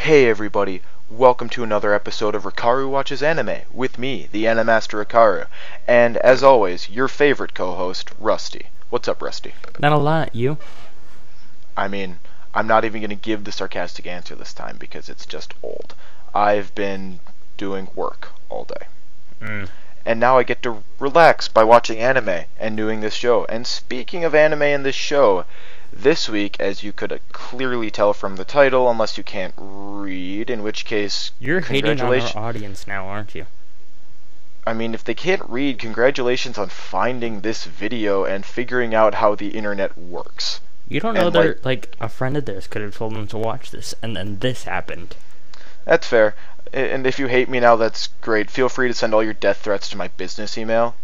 Hey everybody, welcome to another episode of Rikaru Watches Anime, with me, the Animaster Rikaru, and as always, your favorite co-host, Rusty. What's up, Rusty? Not a lot, you? I mean, I'm not even going to give the sarcastic answer this time because it's just old. I've been doing work all day. And now I get to relax by watching anime and doing this show. And speaking of anime and this show, this week, as you could clearly tell from the title, unless you can't read, in which case, You're hating on our audience now, aren't you? I mean, if they can't read, congratulations on finding this video and figuring out how the internet works. You don't know like a friend of theirs could have told them to watch this, and then this happened. That's fair. And if you hate me now, that's great. Feel free to send all your death threats to my business email.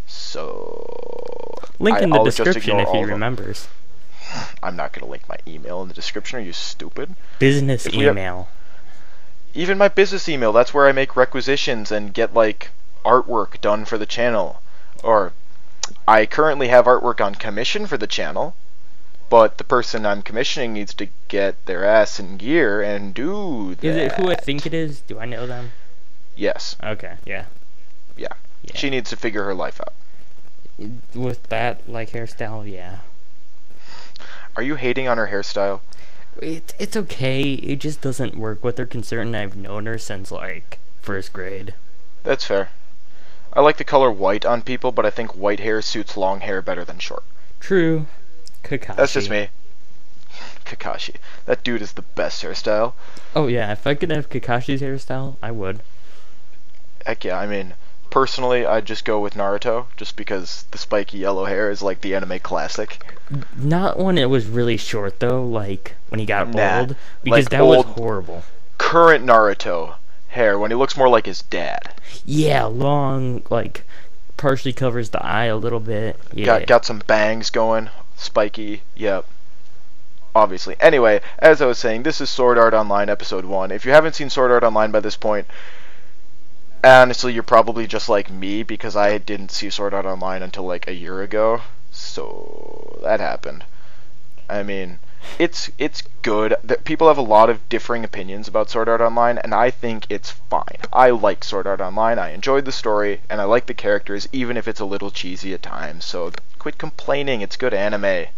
So... Link in the description if he remembers. I'm not going to link my email in the description. Are you stupid? Business email. Even my business email. That's where I make requisitions and get, like, artwork done for the channel. Or, I currently have artwork on commission for the channel, but the person I'm commissioning needs to get their ass in gear and do that. Is it who I think it is? Do I know them? Yes. Okay, yeah. Yeah. She needs to figure her life out. With that, like, hairstyle, yeah. Are you hating on her hairstyle? It's okay. It just doesn't work with her concern. I've known her since, like, first grade. That's fair. I like the color white on people, but I think white hair suits long hair better than short. True. Kakashi. That's just me. Kakashi. That dude is the best hairstyle. Oh yeah, if I could have Kakashi's hairstyle, I would. Heck yeah, I mean, personally, I'd just go with Naruto, just because the spiky yellow hair is like the anime classic. Not when it was really short, though, like when he got bald, because like that was horrible. Current Naruto hair, when he looks more like his dad. Yeah, long, like, partially covers the eye a little bit. Yeah. Got some bangs going. Spiky, yep. Obviously. Anyway, as I was saying, this is Sword Art Online Episode 1. If you haven't seen Sword Art Online by this point, honestly, you're probably just like me, because I didn't see Sword Art Online until like a year ago. So, that happened. I mean, it's good. People have a lot of differing opinions about Sword Art Online, and I think it's fine. I like Sword Art Online, I enjoyed the story, and I like the characters, even if it's a little cheesy at times, so quit complaining, it's good anime.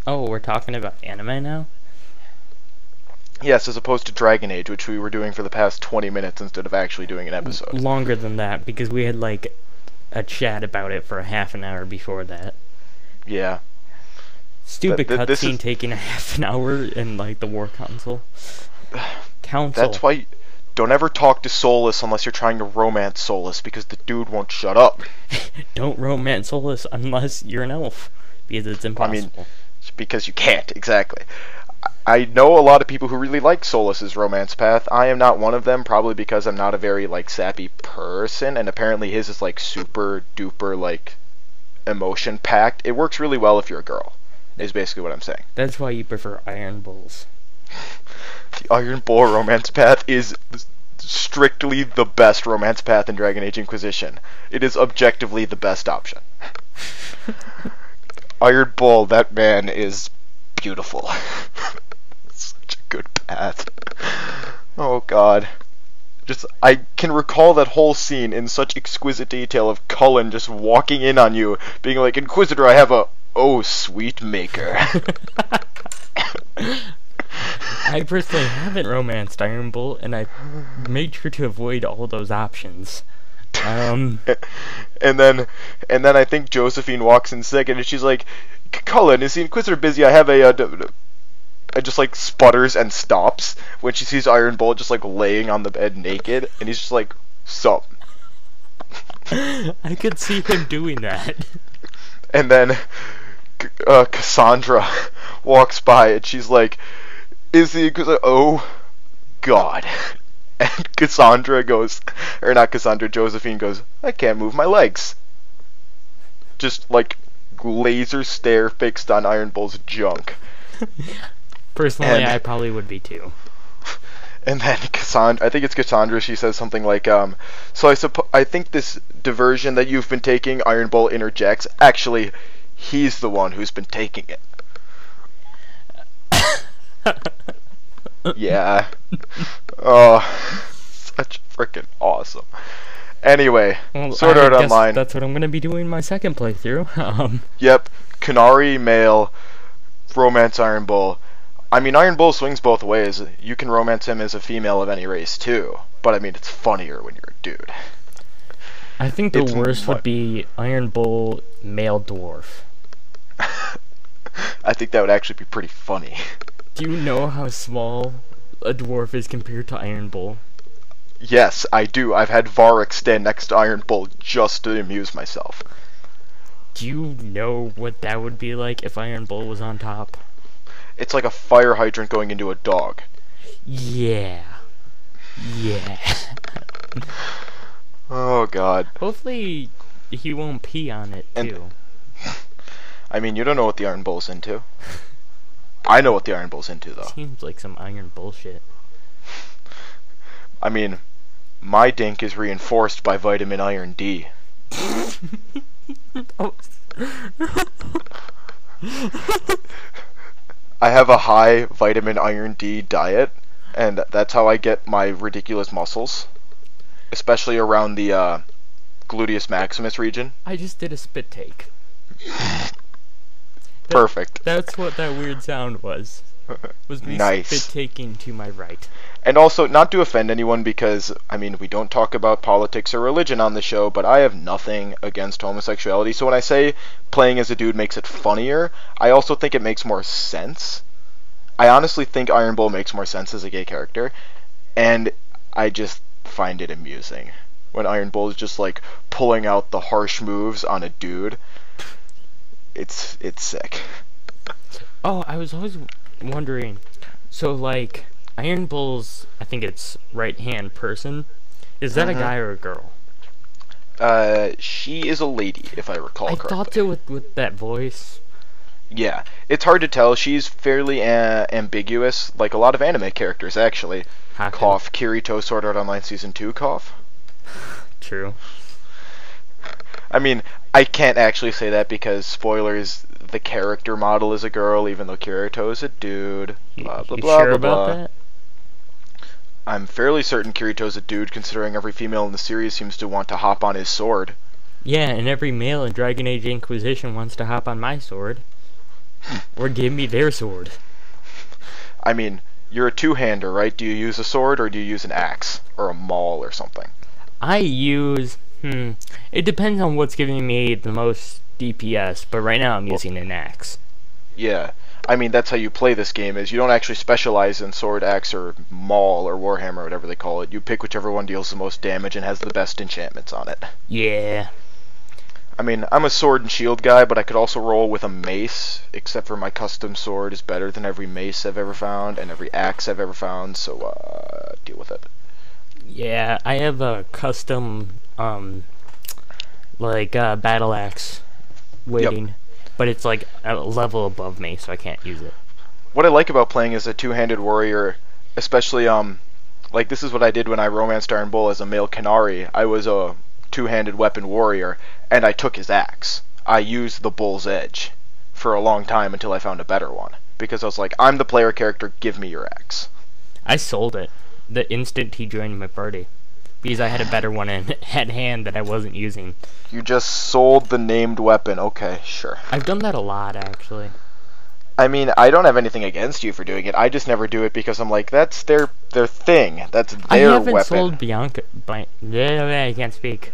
Oh, we're talking about anime now? Yes, as opposed to Dragon Age, which we were doing for the past 20 minutes instead of actually doing an episode. Longer than that, because we had, like, a chat about it for a half an hour before that. Yeah. Stupid cutscene taking a half an hour in, like, the war console. That's why don't ever talk to Solus unless you're trying to romance Solus, because the dude won't shut up. Don't romance Solus unless you're an elf, because it's impossible. I mean, because you can't, exactly. I know a lot of people who really like Solus's romance path. I am not one of them, probably because I'm not a very, like, sappy person, and apparently his is, like, super duper, like, emotion packed. It works really well if you're a girl, is basically what I'm saying. That's why you prefer Iron Bulls. The Iron Bull romance path is strictly the best romance path in Dragon Age Inquisition. It is objectively the best option. Iron Bull, that man is beautiful. Such a good path. Oh god. I can recall that whole scene in such exquisite detail of Cullen just walking in on you, being like, Inquisitor, I have a sweet maker. I personally haven't romanced Iron Bull, and I made sure to avoid all those options. And then I think Josephine walks in second, and she's like, Cullen, is the Inquisitor busy? I have and just, like, sputters and stops when she sees Iron Bull just, like, laying on the bed naked, and he's just like, sup. I could see him doing that. And then Cassandra walks by, and she's like, is the Inquisitor, oh god. And Cassandra goes, or not Cassandra, Josephine goes, I can't move my legs. Just, like, laser stare fixed on Iron Bull's junk. Personally, I probably would be too. And then Cassandra, I think it's Cassandra, she says something like, so I think this diversion that you've been taking, Iron Bull interjects, actually, he's the one who's been taking it. Yeah. Oh, such freaking awesome. Anyway, Well, Sword I Art guess Online. that's what I'm gonna be doing my second playthrough. Yep. Kunari, male, romance Iron Bull. I mean, Iron Bull swings both ways. You can romance him as a female of any race, too. But I mean, it's funnier when you're a dude. I think the It's worst would be Iron Bull male dwarf. I think that would actually be pretty funny. Do you know how small a dwarf is compared to Iron Bull? Yes, I do. I've had Varric stand next to Iron Bull just to amuse myself. Do you know what that would be like if Iron Bull was on top? It's like a fire hydrant going into a dog. Yeah. Yeah. Oh, God. Hopefully he won't pee on it, too. I mean, you don't know what the Iron Bull's into. I know what the Iron Bull's into, though. Seems like some iron bullshit. I mean, my dink is reinforced by vitamin iron D. I have a high vitamin iron D diet, and that's how I get my ridiculous muscles. Especially around the gluteus maximus region. I just did a spit take. Perfect. That's what that weird sound was. Was me Nice. spit taking to my right. And also, not to offend anyone because, I mean, we don't talk about politics or religion on the show, but I have nothing against homosexuality. So when I say playing as a dude makes it funnier, I also think it makes more sense. I honestly think Iron Bull makes more sense as a gay character, and I just find it amusing when Iron Bull is just like pulling out the harsh moves on a dude. It's sick. Oh, I was always wondering. So, like, Iron Bull's, I think it's right-hand person. Is that a guy or a girl? She is a lady, if I recall correctly. I thought so with that voice. Yeah, it's hard to tell. She's fairly ambiguous, like a lot of anime characters, actually. Haku. Cough, Kirito, Sword Art Online Season 2, cough. True. I mean, I can't actually say that because, spoilers, the character model is a girl, even though Kirito is a dude. Blah, blah, You blah, sure blah, about blah. that? I'm fairly certain Kirito's a dude, considering every female in the series seems to want to hop on his sword. Yeah, and every male in Dragon Age Inquisition wants to hop on my sword. Or give me their sword. I mean, you're a two-hander, right? Do you use a sword, or do you use an axe? Or a maul, or something? I use... It depends on what's giving me the most DPS, but right now I'm using an axe. Yeah. I mean, that's how you play this game, is you don't actually specialize in sword, axe, or maul, or warhammer, whatever they call it. You pick whichever one deals the most damage and has the best enchantments on it. Yeah. I mean, I'm a sword and shield guy, but I could also roll with a mace, except for my custom sword is better than every mace I've ever found, and every axe I've ever found, so, deal with it. Yeah, I have a custom, battle axe waiting. Yep. But it's like a level above me, so I can't use it. What I like about playing as a two-handed warrior, especially, like this is what I did when I romanced Iron Bull as a male Canary. I was a two-handed weapon warrior, and I took his axe. I used the bull's edge for a long time until I found a better one. Because I was like, I'm the player character, give me your axe. I sold it the instant he joined my party. Because I had a better one at hand that I wasn't using. You just sold the named weapon. Okay, sure. I've done that a lot, actually. I mean, I don't have anything against you for doing it. I just never do it because I'm like, that's their thing. That's their weapon. I haven't sold Bianca. Yeah, I can't speak.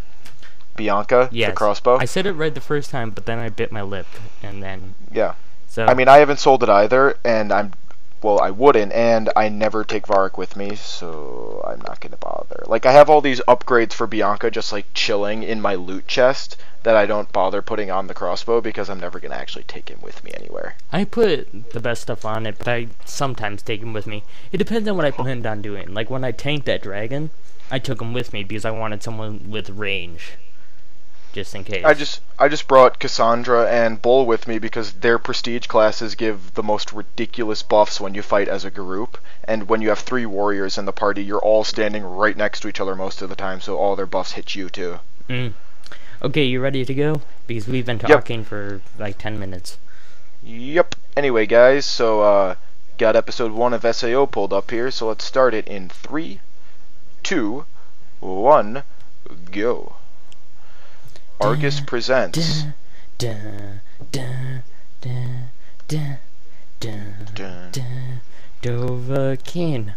Bianca? Yes. The crossbow? I said it right the first time, but then I bit my lip, and then... Yeah. So. I mean, I haven't sold it either, and well, I wouldn't, and I never take Varric with me, so I'm not going to bother. Like, I have all these upgrades for Bianca just, like, chilling in my loot chest that I don't bother putting on the crossbow because I'm never going to actually take him with me anywhere. I put the best stuff on it, but I sometimes take him with me. It depends on what I planned on doing. Like, when I tanked that dragon, I took him with me because I wanted someone with range. Just in case. I just brought Cassandra and Bull with me because their prestige classes give the most ridiculous buffs when you fight as a group, and when you have 3 warriors in the party, you're all standing right next to each other most of the time, so all their buffs hit you too. Okay, you ready to go? Because we've been talking for like 10 minutes. Yep. Anyway, guys, so Got episode 1 of SAO pulled up here, so let's start it in 3, 2, 1, go. Argus presents. Dovahkiin.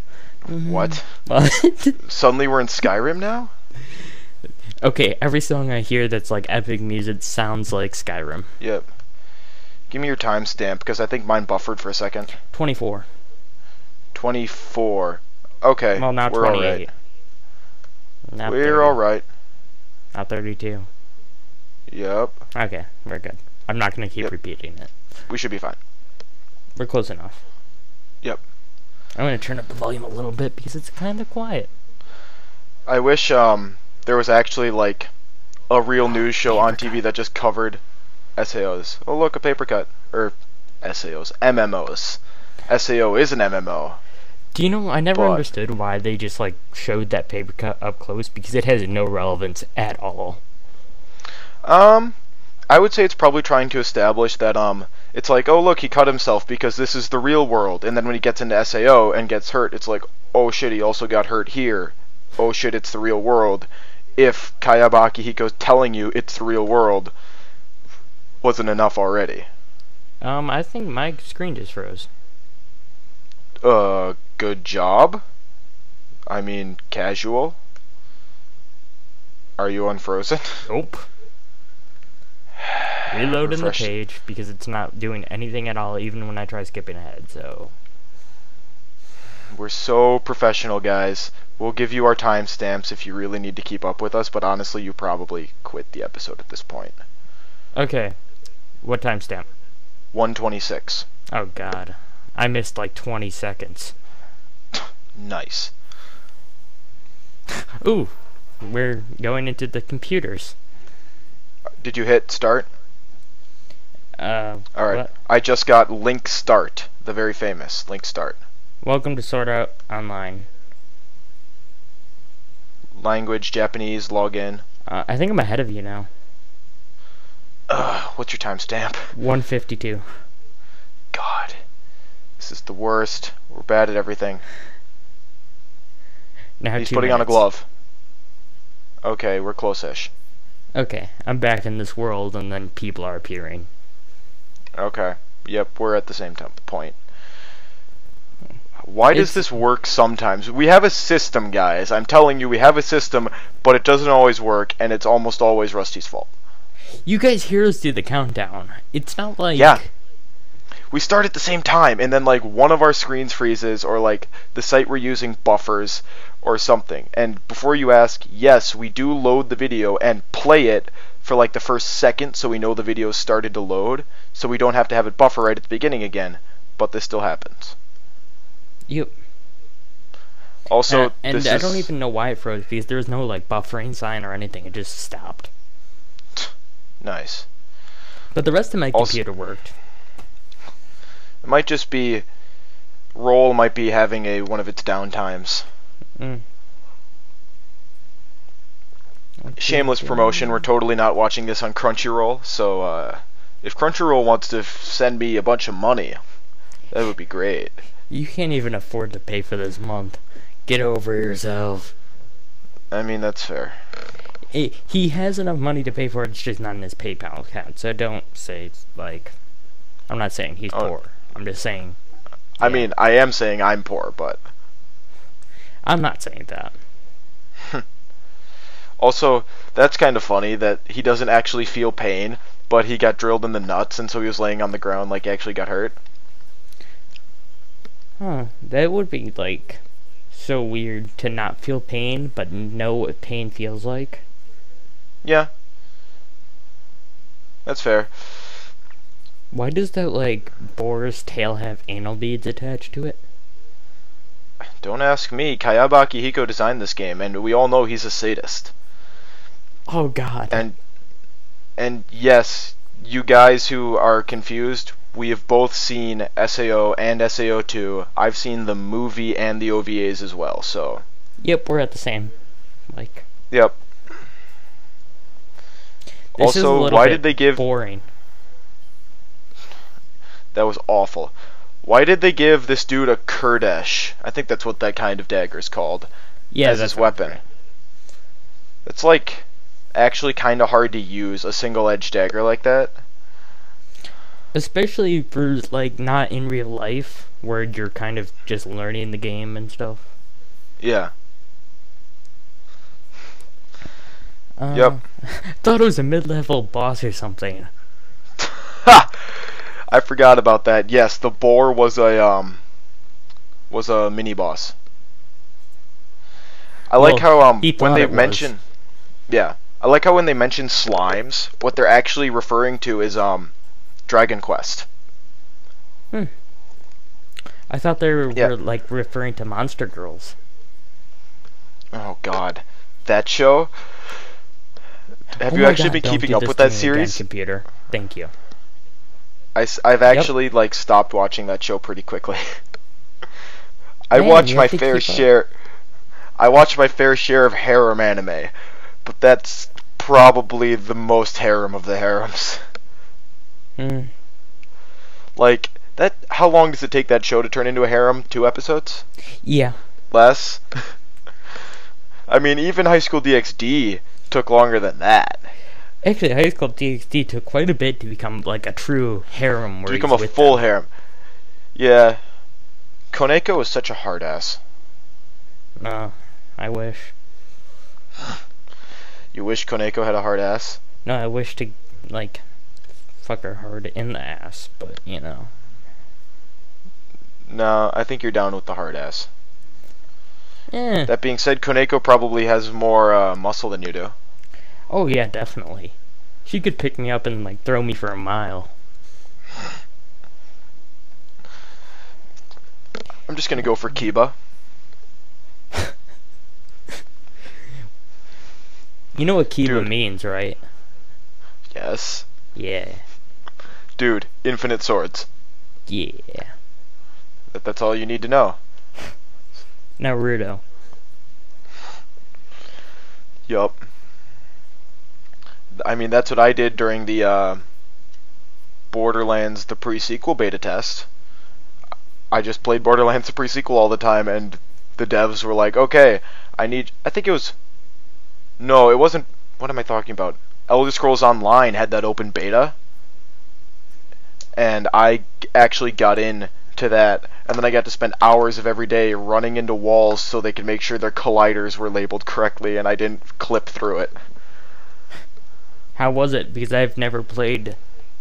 What? What? Suddenly we're in Skyrim now? Okay, every song I hear that's like epic music sounds like Skyrim. Yep. Give me your timestamp, because I think mine buffered for a second. 24. 24. Okay, Well, now we're 28. alright. Not We're 30. alright. Not 32. Yep. Okay, we're good. I'm not going to keep repeating it. We should be fine. We're close enough. Yep. I'm going to turn up the volume a little bit because it's kind of quiet. I wish there was actually like a real news show on TV that just covered SAOs. Oh look, a paper cut. Or SAOs. MMOs. SAO is an MMO. Do you know, I never understood why they just like showed that paper cut up close because it has no relevance at all. I would say it's probably trying to establish that it's like, oh look, he cut himself because this is the real world, and then when he gets into SAO and gets hurt, it's like, oh shit, he also got hurt here. Oh shit, it's the real world. If Kayabaki Hiko's telling you it's the real world wasn't enough already. I think my screen just froze. Good job. I mean, casual. Are you unfrozen? Nope. Reloading the Refresh. page because it's not doing anything at all even when I try skipping ahead, so... We're so professional, guys. We'll give you our timestamps if you really need to keep up with us, but honestly, you probably quit the episode at this point. Okay. What timestamp? 126. Oh god. I missed like 20 seconds. Nice. Ooh. We're going into the computers. Did you hit start? Alright. What? I just got link start. The very famous link start. Welcome to Sword Art Online. Language, Japanese, login. I think I'm ahead of you now. What's your timestamp? 152. God. This is the worst. We're bad at everything. Now He's 2 putting on a minutes. glove. Okay, we're close-ish. Okay, I'm back in this world and then people are appearing. Okay. Yep, we're at the same point. Why does this work sometimes? We have a system, guys. I'm telling you, we have a system, but it doesn't always work, and it's almost always Rusty's fault. You guys hear us do the countdown. It's not like... Yeah. We start at the same time, and then like one of our screens freezes, or like the site we're using buffers, or something. And before you ask, yes, we do load the video and play it for like the first second so we know the video started to load, so we don't have to have it buffer right at the beginning again, but this still happens. Yep. Also, and this I is... don't even know why it froze, because there was no like buffering sign or anything, it just stopped. Nice. But the rest of my computer worked. It might just be... Roll might be having one of its downtimes. Shameless promotion, we're totally not watching this on Crunchyroll, so if Crunchyroll wants to send me a bunch of money, that would be great. You can't even afford to pay for this month. Get over yourself. I mean, that's fair. He has enough money to pay for it, it's just not in his PayPal account, so don't say, like... I'm not saying he's poor. I'm just saying... I mean, I am saying I'm poor, but... I'm not saying that. Also, that's kind of funny that he doesn't actually feel pain, but he got drilled in the nuts, and so he was laying on the ground like he actually got hurt. Huh. That would be, like, so weird to not feel pain, but know what pain feels like. Yeah. That's fair. Why does that, like, boar's tail have anal beads attached to it? Don't ask me. Kayabaki Hiko designed this game, and we all know he's a sadist. Oh, God. And yes, you guys who are confused, we have both seen SAO and SAO2. I've seen the movie and the OVAs as well, so... Yep, we're at the same. Like... Yep. This is a Also, little why bit did they give... boring. That was awful. Why did they give this dude a Kurdesh? I think that's what that kind of dagger is called. Yeah, as his weapon. Right. It's like actually kind of hard to use a single-edged dagger like that. Especially for like not in real life, where you're kind of just learning the game and stuff. Yeah. Yep. Thought it was a mid-level boss or something. Ha! I forgot about that. Yes, the boar was a mini boss. I like how when they mention, yeah, I like how when they mention slimes, what they're actually referring to is Dragon Quest. I thought they were like referring to Monster Girls. Oh God, that show. Have you actually been keeping up with that series? Again, computer, thank you. I've actually like stopped watching that show pretty quickly. I watch my fair share. I watch my fair share of harem anime, but that's probably the most harem of the harems. Like that. How long does it take that show to turn into a harem? 2 episodes? Yeah. Less. I mean, even High School DxD took longer than that. Actually, High School DxD took quite a bit to become like a true harem. To become a full harem. Yeah. Koneko is such a hard ass. I wish. You wish Koneko had a hard ass? No, I wish to, like, fuck her hard in the ass, but, you know. No, I think you're down with the hard ass. Eh. That being said, Koneko probably has more muscle than you do. Oh, yeah, definitely. She could pick me up and, like, throw me for a mile. I'm just gonna go for Kiba. You know what Kiba means, right? Yes. Yeah. Dude, infinite swords. Yeah. That's all you need to know. Naruto. Yup. I mean, that's what I did during the Borderlands the pre-sequel beta test. I just played Borderlands the pre-sequel all the time, and the devs were like, okay, I think it was... No, it wasn't... What am I talking about? Elder Scrolls Online had that open beta, and I actually got in to that, and then I got to spend hours of every day running into walls so they could make sure their colliders were labeled correctly, and I didn't clip through it. How was it? Because I've never played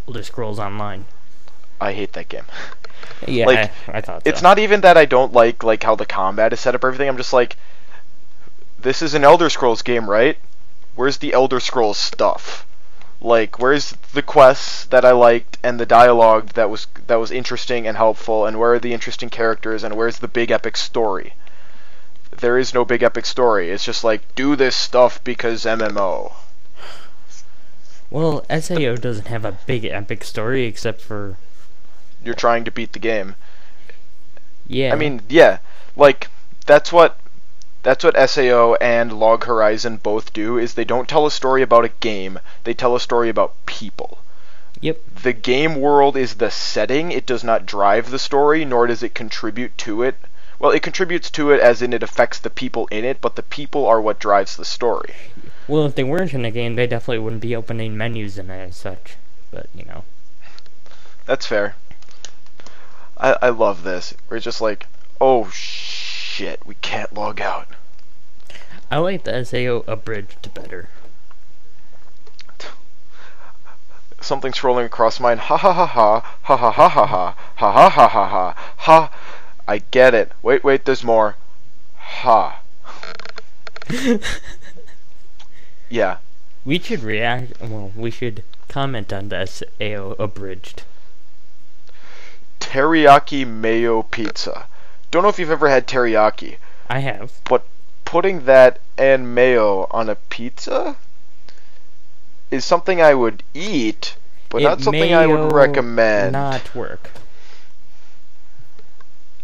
Elder Scrolls Online. I hate that game. Yeah, like, I thought so. It's not even that I don't like how the combat is set up or everything. I'm just like, this is an Elder Scrolls game, right? Where's the Elder Scrolls stuff? Like, where's the quests that I liked and the dialogue that was interesting and helpful, and where are the interesting characters, and where's the big epic story? There is no big epic story. It's just like, do this stuff because MMO. Well, SAO doesn't have a big epic story except for... You're trying to beat the game. Yeah. I mean, yeah. Like, that's what SAO and Log Horizon both do, is they don't tell a story about a game, they tell a story about people. Yep. The game world is the setting, it does not drive the story, nor does it contribute to it. Well, it contributes to it as in it affects the people in it, but the people are what drives the story. Well, if they weren't in the game, they definitely wouldn't be opening menus in it as such, but, you know. That's fair. I love this. We're just like, oh shit, we can't log out. I like the SAO abridged better. Something's scrolling across mine. Ha ha ha ha ha ha ha ha ha ha ha ha ha ha ha. I get it. Wait, there's more. Ha. Yeah. We should we should comment on the SAO abridged. Teriyaki mayo pizza. Don't know if you've ever had teriyaki. I have. But putting that and mayo on a pizza is something I would eat, but not something I would recommend. Not work.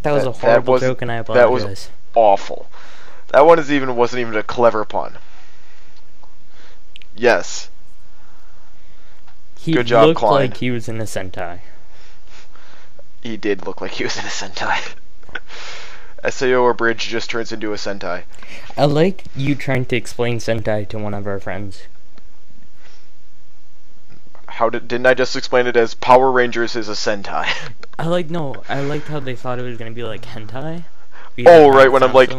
That was a horrible joke, and I apologize. That was awful. That one wasn't even a clever pun. Yes. He Good job, looked Klein. like he was in a Sentai. He did look like he was in a Sentai. SAO Abridged just turns into a Sentai. I like you trying to explain Sentai to one of our friends. Didn't I just explain it as Power Rangers is a Sentai? I liked how they thought it was gonna be like hentai. Oh, right, when I'm like,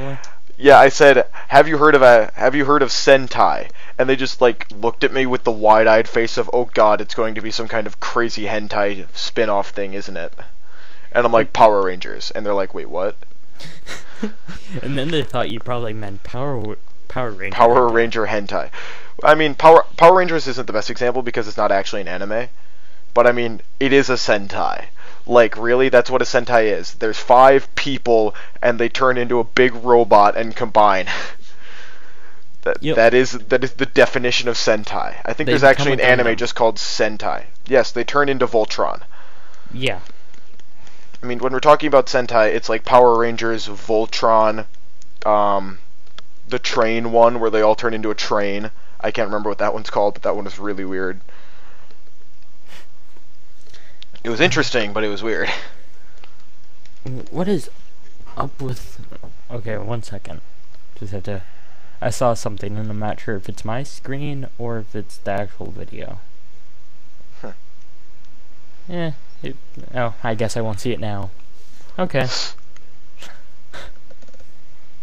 yeah, I said, have you heard of Sentai? And they just like looked at me with the wide-eyed face of, oh god, it's going to be some kind of crazy hentai spin-off thing, isn't it? And I'm like, Power Rangers, and they're like, wait, what? And then they thought you probably meant Power Ranger. Power Ranger hentai. I mean, Power Rangers isn't the best example because it's not actually an anime, but I mean, it is a Sentai. Like, really, that's what a Sentai is. There's 5 people, and they turn into a big robot and combine. That is the definition of Sentai. I think there's actually an anime just called Sentai. Yes, they turn into Voltron. Yeah. I mean, when we're talking about Sentai, it's like Power Rangers, Voltron, the train one where they all turn into a train. I can't remember what that one's called, but that one was really weird. It was interesting, but it was weird. What is up with... Okay, 1 second. Just have to... I saw something and I'm not sure if it's my screen or if it's the actual video. Huh. Yeah. Oh, I guess I won't see it now. Okay.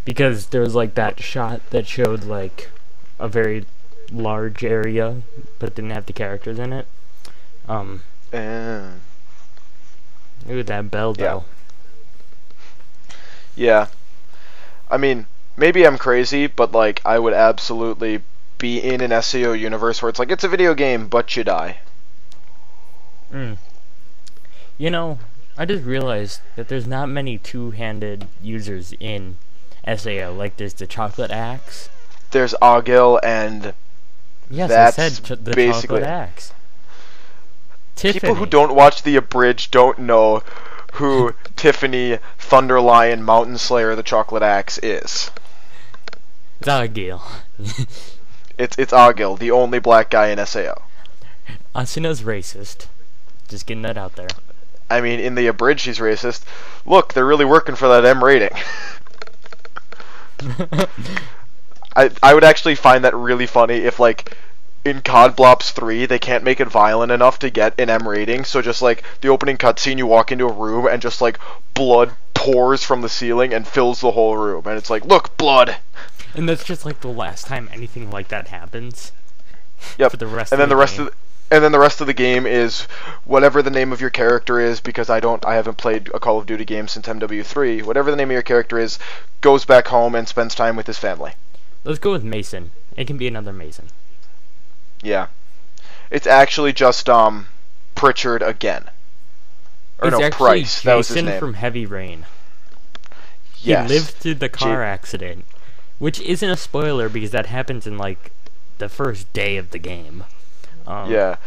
Because there was like that shot that showed like a very large area, but it didn't have the characters in it. Ooh, that bell though. Yeah. I mean, maybe I'm crazy, but like I would absolutely be in an SEO universe where it's like it's a video game, but you die. You know, I just realized that there's not many two-handed users in SAO. Like, there's the chocolate axe. There's Agil, and yes, that's I said the basically chocolate axe. Tiffany. People who don't watch the Abridged don't know who Tiffany, Thunderlion, Mountain Slayer, the Chocolate Axe is. It's Agil. It's Agil, the only black guy in SAO. Asuna's racist. Just getting that out there. I mean, in the Abridged, he's racist. Look, they're really working for that M rating. I would actually find that really funny if, like, in COD Blops 3, they can't make it violent enough to get an M rating, so just, like, the opening cutscene, you walk into a room and just, like, blood pours from the ceiling and fills the whole room, and it's like, look, blood! And that's just, like, the last time anything like that happens. Yep. For the rest and of then the game. rest of And then the rest of the game is whatever the name of your character is, because I haven't played a Call of Duty game since MW3. Whatever the name of your character is, goes back home and spends time with his family. Let's go with Mason. It can be another Mason. Yeah. It's actually just Pritchard again. Or it's no, Price. Jason that was his name. From Heavy Rain. Yes. He lived through the car accident, which isn't a spoiler because that happens in like the first day of the game. Yeah.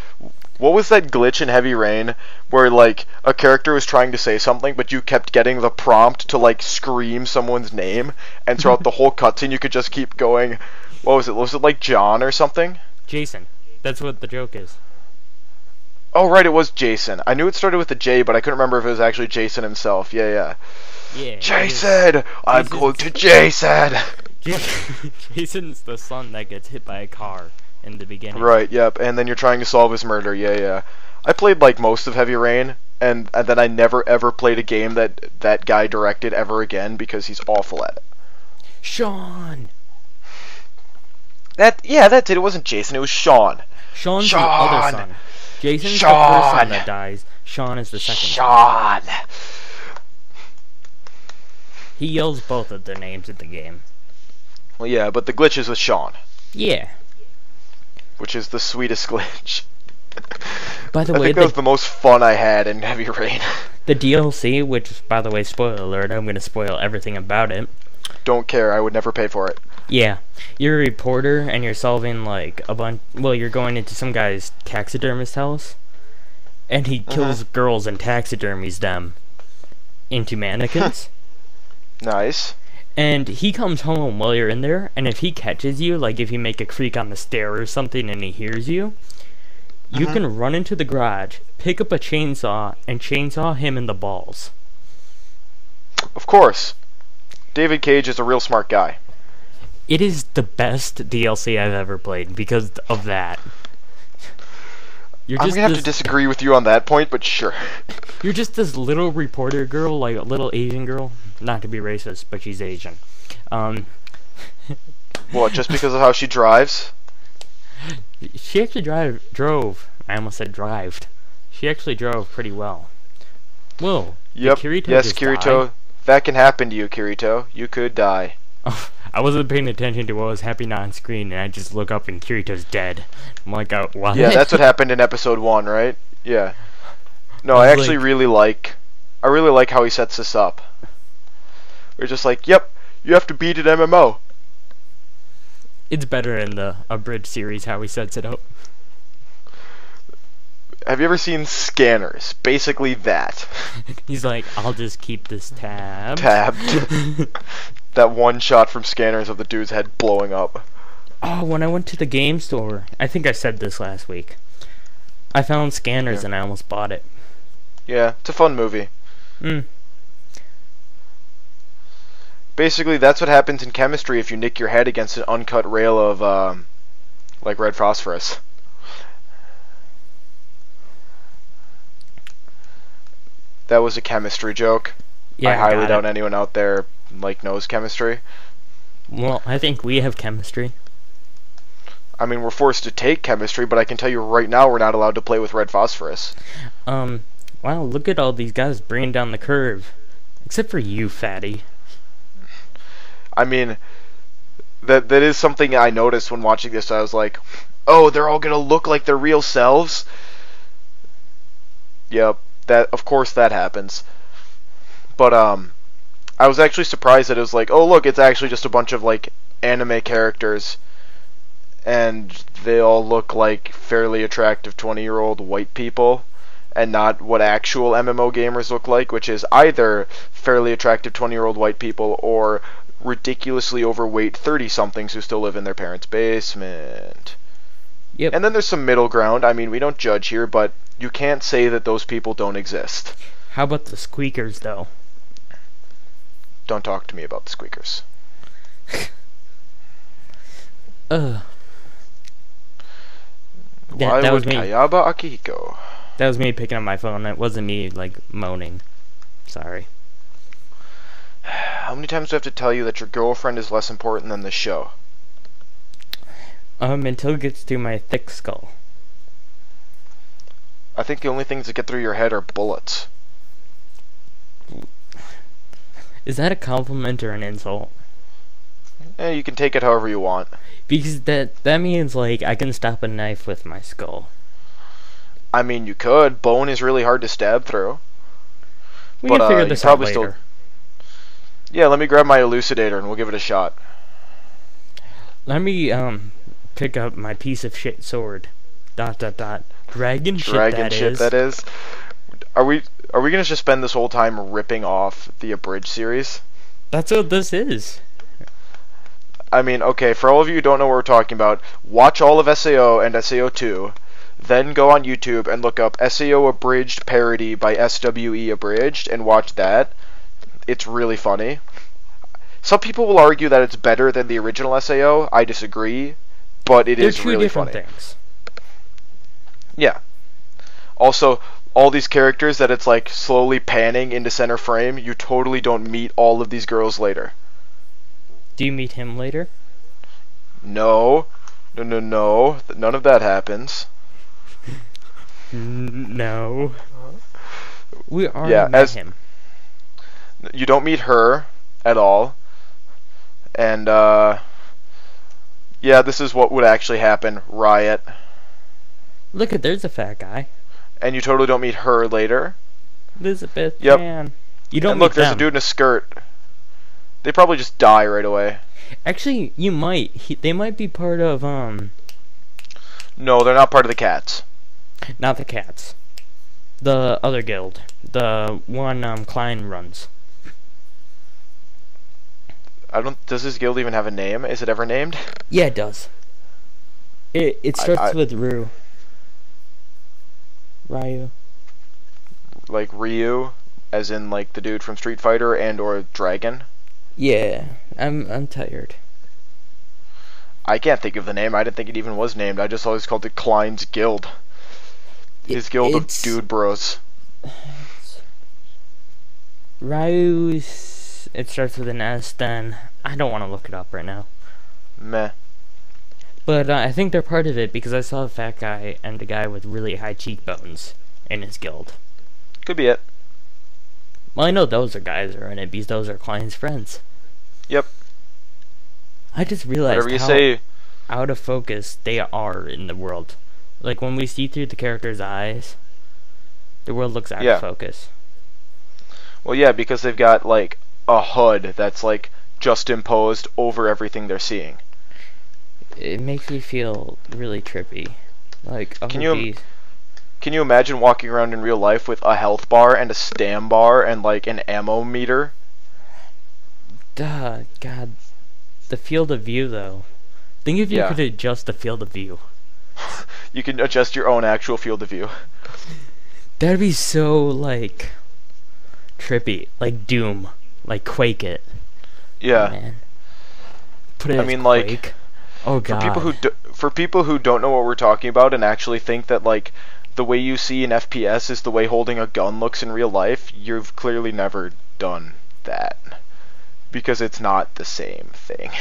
What was that glitch in Heavy Rain where, like, a character was trying to say something, but you kept getting the prompt to, like, scream someone's name, and throughout the whole cutscene you could just keep going, what was it? Was it, like, John or something? Jason. That's what the joke is. Oh, right, it was Jason. I knew it started with a J, but I couldn't remember if it was actually Jason himself. Yeah. Jason! I'm going to Jason! Jason's the son that gets hit by a car in the beginning. Right, yep, and then you're trying to solve his murder, yeah. I played, like, most of Heavy Rain, and then I never ever played a game that guy directed ever again because he's awful at it. Sean! That's it, it wasn't Jason, it was Sean. Sean's the other son. Jason's the first son that dies. Sean is the second Sean! son. He yells both of their names in the game. Well, yeah, but the glitch is with Sean. Yeah. Which is the sweetest glitch. By the way, I think that was the most fun I had in Heavy Rain. The DLC, which, by the way, spoiler alert, I'm going to spoil everything about it. Don't care, I would never pay for it. Yeah. You're a reporter, and you're solving, like, a bunch... Well, you're going into some guy's taxidermist house, and he kills girls and taxidermies them into mannequins. Nice. And he comes home while you're in there, and if he catches you, like if you make a creak on the stair or something and he hears you, You can run into the garage, pick up a chainsaw, and chainsaw him in the balls. Of course. David Cage is a real smart guy. It is the best DLC I've ever played because of that. I'm gonna have to disagree with you on that point, but sure. You're just this little reporter girl, like a little Asian girl. Not to be racist, but she's Asian. What, just because of how she drives? She actually drove. I almost said drived. She actually drove pretty well. Whoa. Yep. Kirito Yes, just Kirito. die? That can happen to you, Kirito. You could die. Oh, I wasn't paying attention to what was happening on screen, and I just look up and Kirito's dead. I'm like, what? Yeah, that's what happened in episode 1, right? Yeah. No, I actually really like how he sets this up. We're just like, yep, you have to beat an MMO. It's better in the abridged series how he sets it up. Have you ever seen Scanners? Basically that. He's like, I'll just keep this tabbed. That one shot from Scanners of the dude's head blowing up. Oh, when I went to the game store, I think I said this last week, I found Scanners and I almost bought it. Yeah, it's a fun movie. Hmm. Basically, that's what happens in chemistry if you nick your head against an uncut rail of, like red phosphorus. That was a chemistry joke. Yeah, I highly doubt anyone out there, like, knows chemistry. Well, I think we have chemistry. I mean, we're forced to take chemistry, but I can tell you right now we're not allowed to play with red phosphorus. Wow, look at all these guys bringing down the curve. Except for you, fatty. I mean, that is something I noticed when watching this. I was like, oh, they're all gonna look like their real selves? Yep, of course that happens. But, I was actually surprised that it was like, oh look, it's actually just a bunch of, like, anime characters, and they all look like fairly attractive 20-year-old white people, and not what actual MMO gamers look like, which is either fairly attractive 20-year-old white people or ridiculously overweight 30-somethings who still live in their parents' basement. Yep. And then there's some middle ground. I mean, we don't judge here, but you can't say that those people don't exist. How about the squeakers, though? Don't talk to me about the squeakers. Ugh. Why that would was me. Kayaba Akihiko? That was me picking up my phone. It wasn't me, like, moaning. Sorry. How many times do I have to tell you that your girlfriend is less important than the show? Until it gets to my thick skull. I think the only things that get through your head are bullets. Is that a compliment or an insult? You can take it however you want. Because that means, like, I can stop a knife with my skull. I mean, you could. Bone is really hard to stab through. We can figure this out later. Yeah, let me grab my elucidator and we'll give it a shot. Let me, pick up my piece of shit sword. ... Dragon shit, that is. Are we gonna just spend this whole time ripping off the abridged series? That's what this is. I mean, okay, for all of you who don't know what we're talking about, watch all of SAO and SAO 2, then go on YouTube and look up SAO Abridged Parody by SWE Abridged and watch that. It's really funny. Some people will argue that it's better than the original SAO. I disagree, but it is really funny. They're two different things. Yeah. Also, all these characters that it's like slowly panning into center frame, you totally don't meet all of these girls later. Do you meet him later? No. No. None of that happens. No. We already met him. You don't meet her at all. And, yeah, this is what would actually happen. Riot. Look there's a fat guy. And you totally don't meet her later. Elizabeth, yep. man. You don't and look, meet there's them. a dude in a skirt. They probably just die right away. Actually, you might. They might be part of, No, they're not part of the cats. Not the cats. The other guild. The one, Klein runs. Does this guild even have a name? Is it ever named? Yeah, it does. It starts with Rue. Ryu. Like Ryu, as in like the dude from Street Fighter, and or Dragon. Yeah, I'm tired. I can't think of the name. I didn't think it even was named. I just always called it Klein's Guild. His guild of dude bros. Ryu's... It starts with an S, then... I don't want to look it up right now. Meh. But I think they're part of it because I saw a fat guy and a guy with really high cheekbones in his guild. Could be it. Well, I know those are guys that are in it because those are Klein's friends. Yep. I just realized Whatever you how say. out of focus they are in the world. Like, when we see through the character's eyes, the world looks out of focus. Well, yeah, because they've got, like, a HUD that's, like, just imposed over everything they're seeing. It makes me feel really trippy. Like, oh, Can you imagine walking around in real life with a health bar and a stam bar and, like, an ammo meter? Duh, God. The field of view, though. Think if you could adjust the field of view. You can adjust your own actual field of view. That'd be so, like, trippy. Like Doom. Like Quake it. Yeah. Oh, man. Put it I as mean, Quake. like, oh, God. For people who don't know what we're talking about and actually think that, like, the way you see an FPS is the way holding a gun looks in real life, you've clearly never done that. Because it's not the same thing.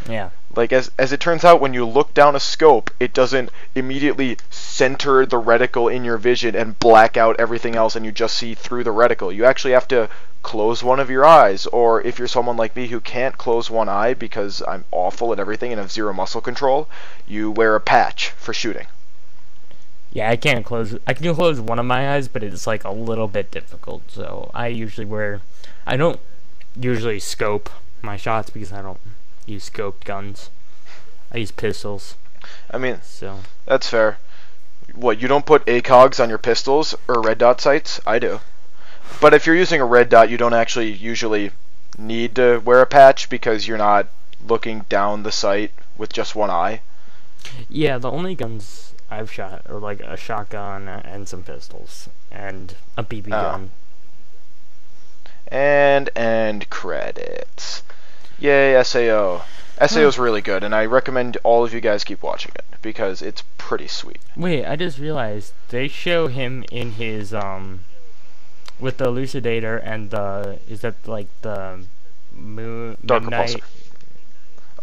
Yeah. Like, as it turns out, when you look down a scope, it doesn't immediately center the reticle in your vision and black out everything else and you just see through the reticle. You actually have to close one of your eyes, or if you're someone like me who can't close one eye because I'm awful at everything and have zero muscle control, you wear a patch for shooting. Yeah, I can close one of my eyes, but it's like a little bit difficult. So I don't usually scope my shots because I don't use scoped guns. I use pistols. I mean, so that's fair. What, you don't put ACOGs on your pistols or red dot sights? I do. But if you're using a red dot, you don't actually usually need to wear a patch because you're not looking down the sight with just one eye. Yeah, the only guns I've shot are like a shotgun and some pistols and a BB gun. And end credits. Yay, SAO. SAO's really good, and I recommend all of you guys keep watching it because it's pretty sweet. Wait, I just realized they show him in his with the elucidator and the Dark midnight. Repulsor.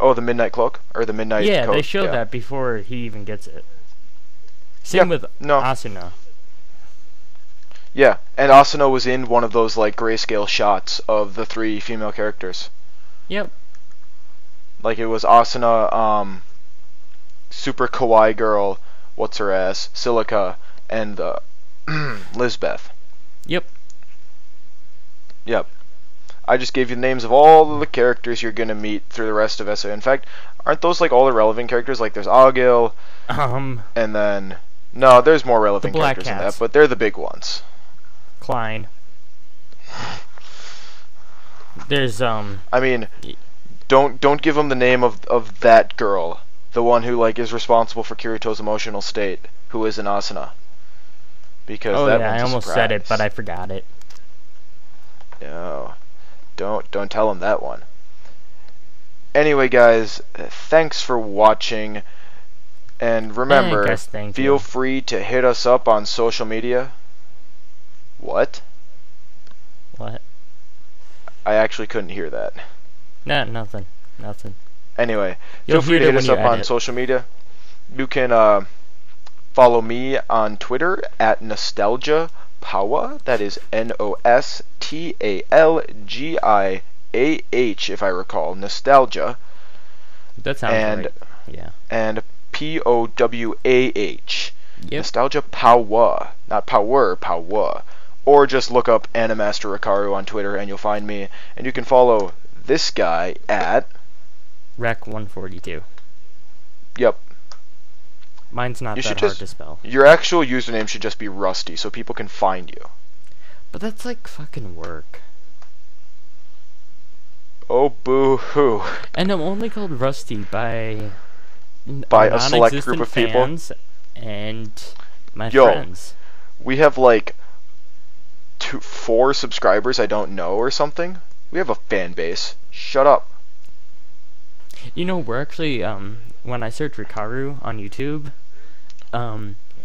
Oh, the midnight cloak or the midnight Yeah, coat. they show that before he even gets it. Same with Asuna. Yeah, and Asuna was in one of those like grayscale shots of the 3 female characters. Yep. Like it was Asuna, super kawaii girl, what's her ass, Silica, and Lisbeth. Yep. Yep. I just gave you the names of all the characters you're gonna meet through the rest of SAO. In fact, aren't those like all the relevant characters? Like there's Agil, and then no, there's more relevant characters than that, but they're the big ones. Klein. There's I mean, don't give him the name of that girl, the one who like is responsible for Kirito's emotional state, who is an Asuna. Because that one's I almost said it, but I forgot it. No. Don't tell him that one. Anyway, guys, thanks for watching. And remember, feel free to hit us up on social media. What? What? I actually couldn't hear that. Nah, nothing. Nothing. Anyway, feel free to hit us up on social media. You can follow me on Twitter at NostalgiaPawa. That is NOSTALGIAH, if I recall. Nostalgia. That sounds right. Yeah. And POWAH. Yep. Nostalgia Pawa. Not Power, Pawa. Or just look up Animaster Rikaru on Twitter and you'll find me. And you can follow this guy at Rec142. Yep. Mine's not that hard to spell. Your actual username should just be Rusty so people can find you. But that's like fucking work. Oh, boo-hoo. And I'm only called Rusty by a select group of people and my friends. we have like 4 subscribers I don't know or something. We have a fan base. Shut up. You know, we're actually, when I search Rikaru on YouTube,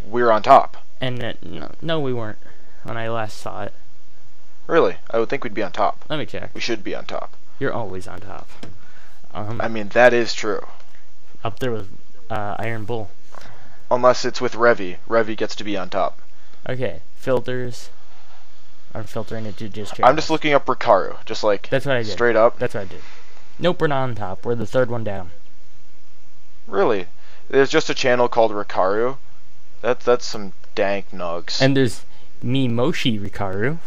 We're on top. and no, we weren't when I last saw it. Really? I would think we'd be on top. Let me check. We should be on top. You're always on top. I mean, that is true. Up there with Iron Bull. Unless it's with Revy. Revy gets to be on top. Okay, filters. I'm filtering it to just check. I'm just looking up Rikaru. Just like, That's what I did. straight up. That's what I did. Nope, we're not on top. We're the 3rd one down. Really? There's just a channel called Rikaru? That's some dank nugs. And there's Moshi Rikaru.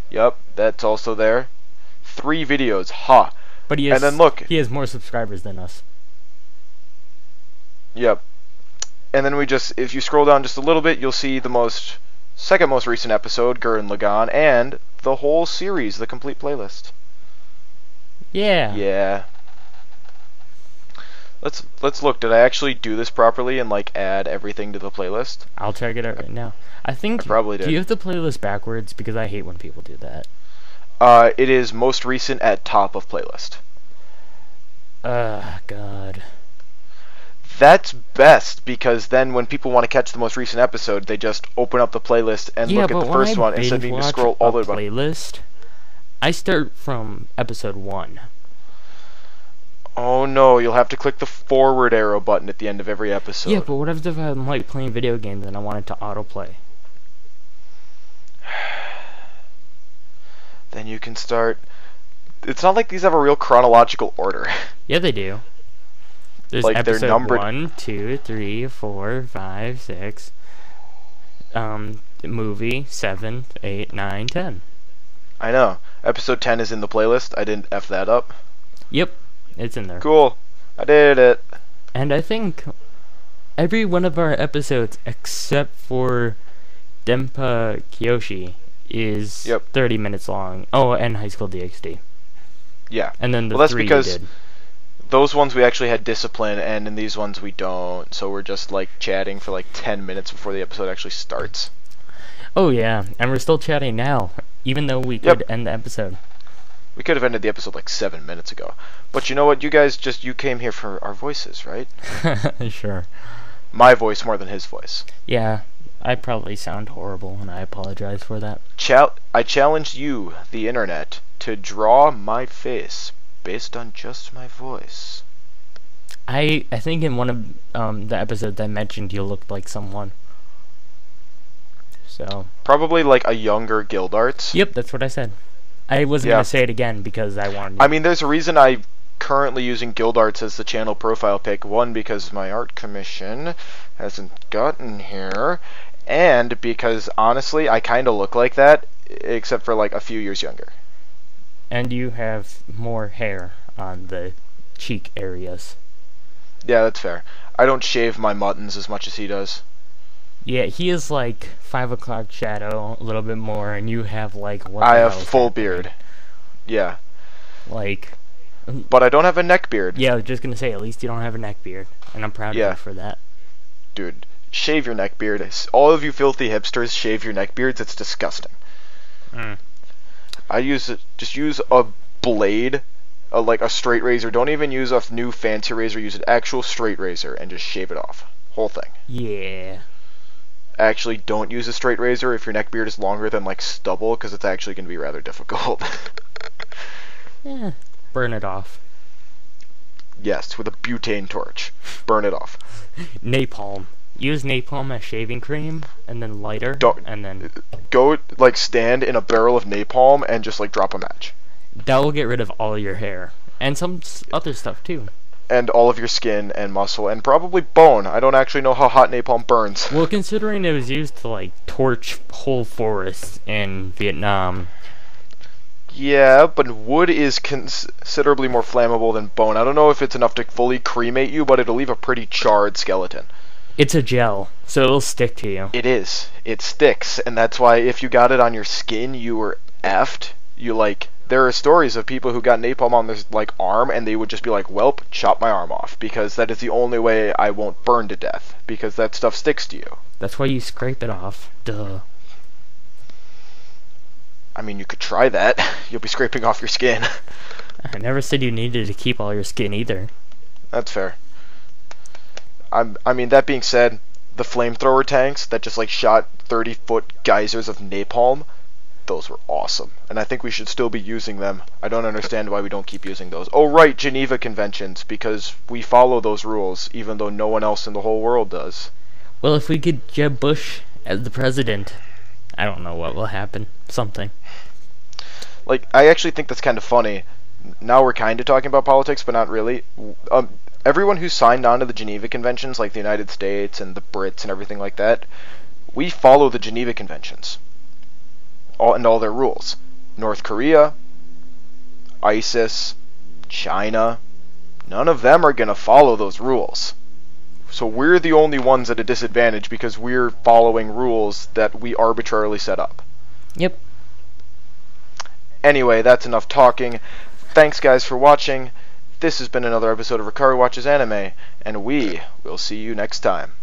Yep, that's also there. 3 videos, ha. But he has, and then look. he has more subscribers than us. Yep. And then if you scroll down just a little bit, you'll see the second most recent episode, Gurren Lagann, and the whole series, the complete playlist. Yeah. Yeah. Let's look. Did I actually do this properly and like add everything to the playlist? I'll check it out right now. I think I probably did. Do you have the playlist backwards? Because I hate when people do that. It is most recent at top of playlist. God. That's best, because then when people want to catch the most recent episode, they just open up the playlist and look at the first one instead of needing to scroll all the way back. Playlist, I start from episode 1. Oh no, you'll have to click the forward arrow button at the end of every episode. Yeah, but what if I'm like playing video games and I want it to autoplay? Then you can start. It's not like these have a real chronological order. Yeah, they do. There's like episode they're numbered. 1, 2, 3, 4, 5, 6. Movie 7, 8, 9, 10. I know. Episode 10 is in the playlist. I didn't F that up. Yep, it's in there. Cool. I did it. And I think every one of our episodes, except for Denpa Kiyoshi, is 30 minutes long. Oh, and High School DxD. Yeah. And then the that's 3 because you did. Those ones we actually had discipline, and in these ones we don't. So we're just like chatting for like 10 minutes before the episode actually starts. Oh yeah, and we're still chatting now, even though we could end the episode. We could have ended the episode like 7 minutes ago. But you know what? You guys you came here for our voices, right? Sure. My voice more than his voice. Yeah, I probably sound horrible, and I apologize for that. I challenge you, the internet, to draw my face based on just my voice. I think in one of the episodes I mentioned you looked like someone. So probably like a younger Gildarts. Yep, that's what I said. I wasn't gonna say it again because I wanted. I mean, there's a reason I'm currently using Gildarts as the channel profile pic. One, because my art commission hasn't gotten here, and because honestly, I kind of look like that, except for like a few years younger. And you have more hair on the cheek areas. Yeah, that's fair. I don't shave my muttons as much as he does. Yeah, he is like 5 o'clock shadow, a little bit more, and you have like what? I have full beard. Yeah. Like. But I don't have a neck beard. Yeah, I was just gonna say, at least you don't have a neck beard, and I'm proud of you for that. Dude, shave your neck beard. All of you filthy hipsters, shave your neck beards. It's disgusting. I just use a blade, like a straight razor. Don't even use a new fancy razor. Use an actual straight razor and just shave it off. Whole thing. Yeah. Actually, don't use a straight razor if your neck beard is longer than like stubble, because it's actually going to be rather difficult. Yeah. Burn it off. Yes, with a butane torch. Burn it off. Napalm. Use napalm as shaving cream, and then lighter, and then go like stand in a barrel of napalm and just like drop a match. That will get rid of all your hair and some other stuff too. And all of your skin and muscle and probably bone. I don't actually know how hot napalm burns. Well, considering it was used to like torch whole forests in Vietnam. Yeah, but wood is considerably more flammable than bone. I don't know if it's enough to fully cremate you, but it'll leave a pretty charred skeleton. It's a gel, so it'll stick to you. It is. It sticks, and that's why if you got it on your skin, you were effed. You, like, There are stories of people who got napalm on their like arm, and they would just be like, "Welp, chop my arm off," because that is the only way I won't burn to death, because that stuff sticks to you. That's why you scrape it off. Duh. I mean, you could try that. You'll be scraping off your skin. I never said you needed to keep all your skin either. That's fair. I mean, that being said, the flamethrower tanks that just like shot 30-foot geysers of napalm, those were awesome. And I think we should still be using them. I don't understand why we don't keep using those. Oh right, Geneva Conventions, because we follow those rules, even though no one else in the whole world does. Well, if we get Jeb Bush as the president, I don't know what will happen. Something. Like, I actually think that's kind of funny. Now we're kind of talking about politics, but not really. Everyone who signed on to the Geneva Conventions, like the United States and the Brits and everything like that, we follow the Geneva Conventions. All their rules. North Korea, ISIS, China, none of them are going to follow those rules. So we're the only ones at a disadvantage because we're following rules that we arbitrarily set up. Yep. Anyway, that's enough talking. Thanks guys for watching. This has been another episode of Rikaru Watches Anime, and we will see you next time.